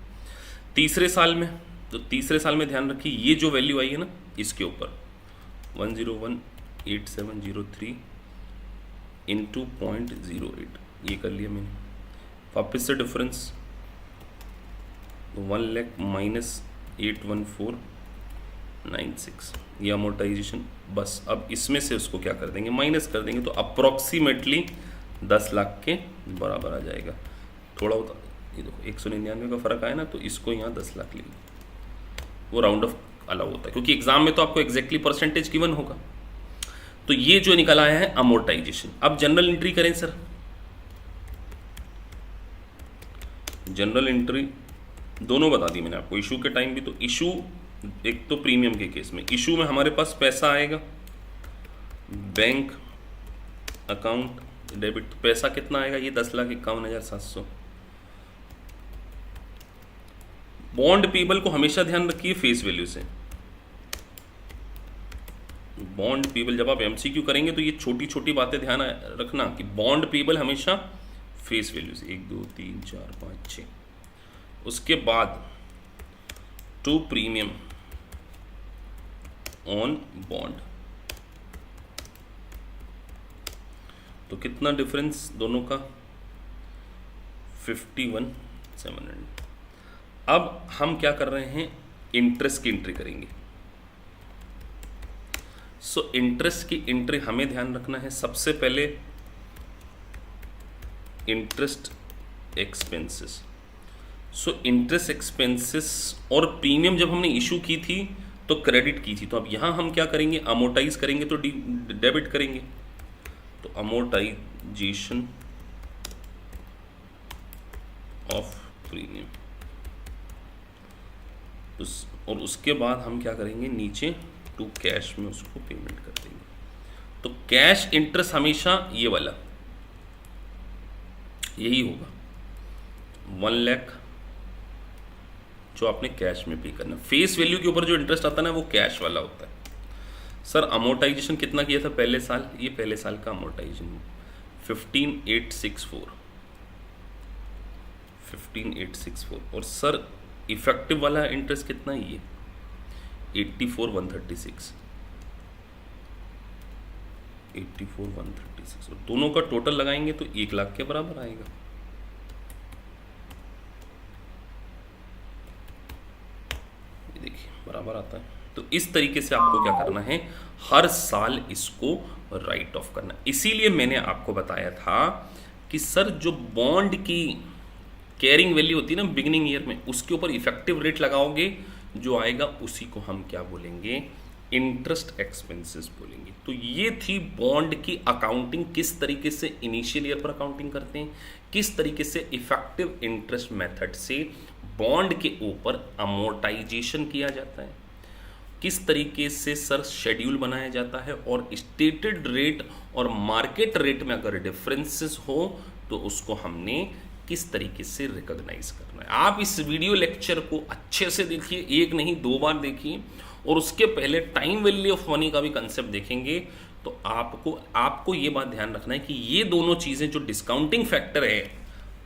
तीसरे साल में, तो तीसरे साल में ध्यान रखिए ये जो वैल्यू आई है ना इसके ऊपर 1018703 इंटू 0.08, ये कर लिया मैंने। वापस से डिफरेंस 1 लाख माइनस 81496, ये अमोर्टाइजेशन। बस अब इसमें से उसको क्या कर देंगे, माइनस कर देंगे, तो अप्रॉक्सीमेटली 10 लाख के बराबर आ जाएगा। थोड़ा होता, ये देखो 199 का फ़र्क आया ना, तो इसको यहाँ 10 लाख ले, वो राउंड ऑफ अलाउ होता है क्योंकि एग्जाम में तो आपको एग्जैक्टली परसेंटेज गिवन होगा। तो ये जो निकल आया है अमोर्टाइजेशन। अब जनरल एंट्री करें सर। जनरल एंट्री दोनों बता दी मैंने आपको, इशू के टाइम भी। तो इशू एक तो प्रीमियम के केस में इशू में हमारे पास पैसा आएगा, बैंक अकाउंट डेबिट, तो पैसा कितना आएगा, ये 10,51,700। बॉन्ड पेबल को हमेशा ध्यान रखिए फेस वैल्यू से। बॉन्ड पेबल जब आप एमसीक्यू करेंगे तो ये छोटी छोटी बातें ध्यान रखना कि बॉन्ड पेबल हमेशा फेस वैल्यू से, 1 2 3 4 5 6। उसके बाद टू प्रीमियम ऑन बॉन्ड, तो कितना डिफरेंस दोनों का, 51,700। अब हम क्या कर रहे हैं, इंटरेस्ट की एंट्री करेंगे। सो इंटरेस्ट की एंट्री हमें ध्यान रखना है, सबसे पहले interest expenses. So interest expenses और प्रीमियम जब हमने इशू की थी तो क्रेडिट की थी, तो अब यहां हम क्या करेंगे, अमोर्टाइज करेंगे तो डेबिट करेंगे, तो अमोर्टाइजेशन ऑफ प्रीमियम। और उसके बाद हम क्या करेंगे, नीचे टू कैश में उसको पेमेंट कर देंगे। तो कैश इंटरेस्ट हमेशा ये वाला यही होगा, 1 लाख जो आपने कैश में पे करना। फेस वैल्यू के ऊपर जो इंटरेस्ट आता है ना वो कैश वाला होता है। सर अमोर्टाइजेशन कितना किया था पहले साल, ये पहले साल का अमोर्टाइजेशन 15,864 15,864। और सर इफेक्टिव वाला इंटरेस्ट कितना है, ये 84,136 84,136। और दोनों का टोटल लगाएंगे तो 1 लाख के बराबर आएगा। ये देखिए बराबर आता है। तो इस तरीके से आपको क्या करना है, हर साल इसको राइट ऑफ करना। इसीलिए मैंने आपको बताया था कि सर जो बॉन्ड की कैरिंग वैल्यू होती है ना बिगिनिंग ईयर में, उसके ऊपर इफेक्टिव रेट लगाओगे, जो आएगा उसी को हम क्या बोलेंगे, इंटरेस्ट एक्सपेंसेस बोलेंगे। तो ये थी बॉन्ड की अकाउंटिंग, किस तरीके से इनिशियल ईयर पर अकाउंटिंग करते हैं, किस तरीके से इफेक्टिव इंटरेस्ट मेथड से बॉन्ड के ऊपर अमोर्टाइजेशन किया जाता है, किस तरीके से सर शेड्यूल बनाया जाता है, और स्टेटेड रेट और मार्केट रेट में अगर डिफरेंसेस हो तो उसको हमने किस तरीके से रिकॉग्नाइज करना है। आप इस वीडियो लेक्चर को अच्छे से देखिए, एक नहीं 2 बार देखिए, और उसके पहले टाइम वैल्यू ऑफ मनी का भी कंसेप्ट देखेंगे। तो आपको ये बात ध्यान रखना है कि ये दोनों चीज़ें जो डिस्काउंटिंग फैक्टर है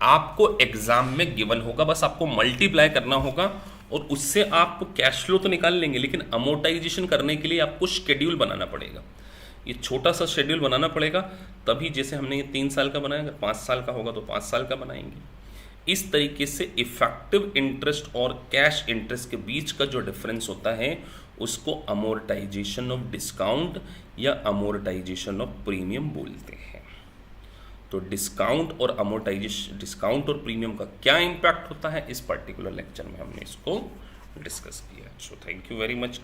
आपको एग्जाम में गिवन होगा, बस आपको मल्टीप्लाई करना होगा और उससे आप कैश फ्लो तो निकाल लेंगे, लेकिन अमोर्टाइजेशन करने के लिए आपको शेड्यूल बनाना पड़ेगा। ये छोटा सा शेड्यूल बनाना पड़ेगा, तभी जैसे हमने ये 3 साल का बनाया, अगर 5 साल का होगा तो 5 साल का बनाएंगे। इस तरीके से इफेक्टिव इंटरेस्ट और कैश इंटरेस्ट के बीच का जो डिफरेंस होता है उसको अमोर्टाइजेशन ऑफ डिस्काउंट या अमोर्टाइजेशन ऑफ प्रीमियम बोलते हैं। तो डिस्काउंट और अमोर्टाइजेशन, डिस्काउंट और प्रीमियम का क्या इम्पैक्ट होता है, इस पर्टिकुलर लेक्चर में हमने इसको डिस्कस किया। So thank you very much.